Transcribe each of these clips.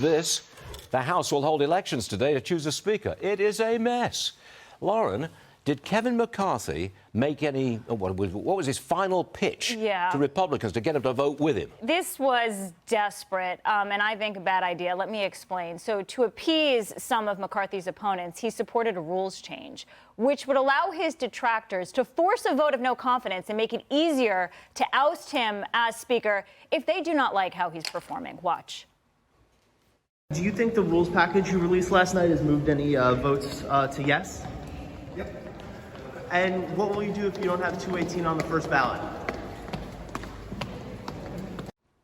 This, the House will hold elections today to choose a speaker. It is a mess. Lauren, did Kevin McCarthy make any, what was his final pitch to Republicans to get them to vote with him? This was desperate, and I think a bad idea. Let me explain. So to appease some of McCarthy's opponents, he supported a rules change, which would allow his detractors to force a vote of no confidence and make it easier to oust him as Speaker if they do not like how he's performing. Watch. Do you think the rules package you released last night has moved any votes to yes? Yep. And what will you do if you don't have 218 on the first ballot?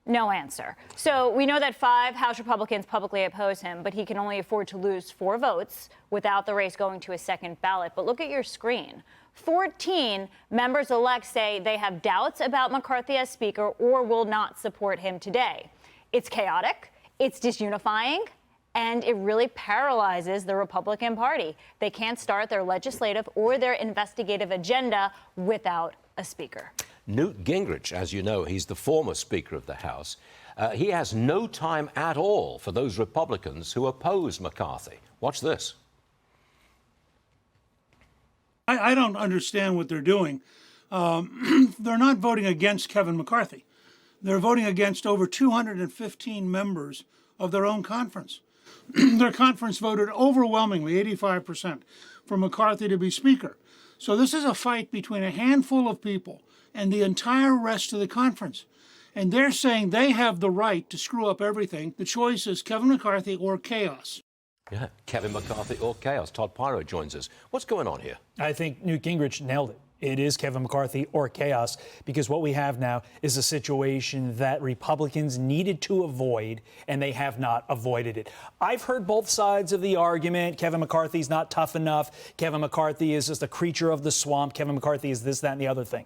No answer. So we know that 5 House Republicans publicly oppose him, but he can only afford to lose 4 votes without the race going to a second ballot. But look at your screen. 14 members-elect say they have doubts about McCarthy as Speaker or will not support him today. It's chaotic. It's disunifying, and it really paralyzes the Republican Party. They can't start their legislative or their investigative agenda without a speaker. Newt Gingrich, as you know, he's the former Speaker of the House. He has no time at all for those Republicans who oppose McCarthy. Watch this. I don't understand what they're doing. They're not voting against Kevin McCarthy. They're voting against over 215 members of their own conference. Their conference voted overwhelmingly, 85%, for McCarthy to be Speaker. So this is a fight between a handful of people and the entire rest of the conference. And they're saying they have the right to screw up everything. The choice is Kevin McCarthy or chaos. Yeah, Kevin McCarthy or chaos. Todd Piro joins us. What's going on here? I think Newt Gingrich nailed it. It is Kevin McCarthy or chaos, because what we have now is a situation that Republicans needed to avoid, and they have not avoided it. I've heard both sides of the argument. Kevin McCarthy's not tough enough. Kevin McCarthy is just a creature of the swamp. Kevin McCarthy is this, that, and the other thing.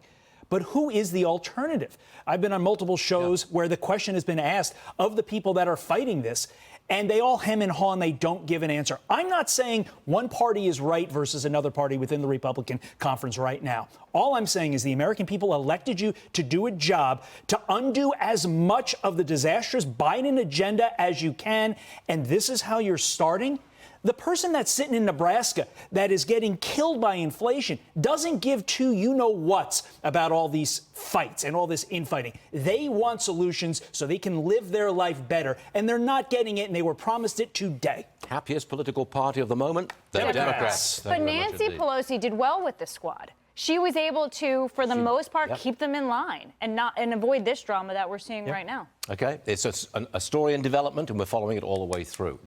But who is the alternative? I've been on multiple shows where the question has been asked of the people that are fighting this, and they all hem and haw and they don't give an answer. I'm not saying one party is right versus another party within the Republican conference right now. All I'm saying is the American people elected you to do a job to undo as much of the disastrous Biden agenda as you can, and this is how you're starting. The person that's sitting in Nebraska that is getting killed by inflation doesn't give two you-know-whats about all these fights and all this infighting. They want solutions so they can live their life better, and they're not getting it, and they were promised it today. Happiest political party of the moment? The Democrats. But Nancy Pelosi did well with the squad. She was able to, for the most part, keep them in line and avoid this drama that we're seeing right now. Okay, it's a story in development, and we're following it all the way through.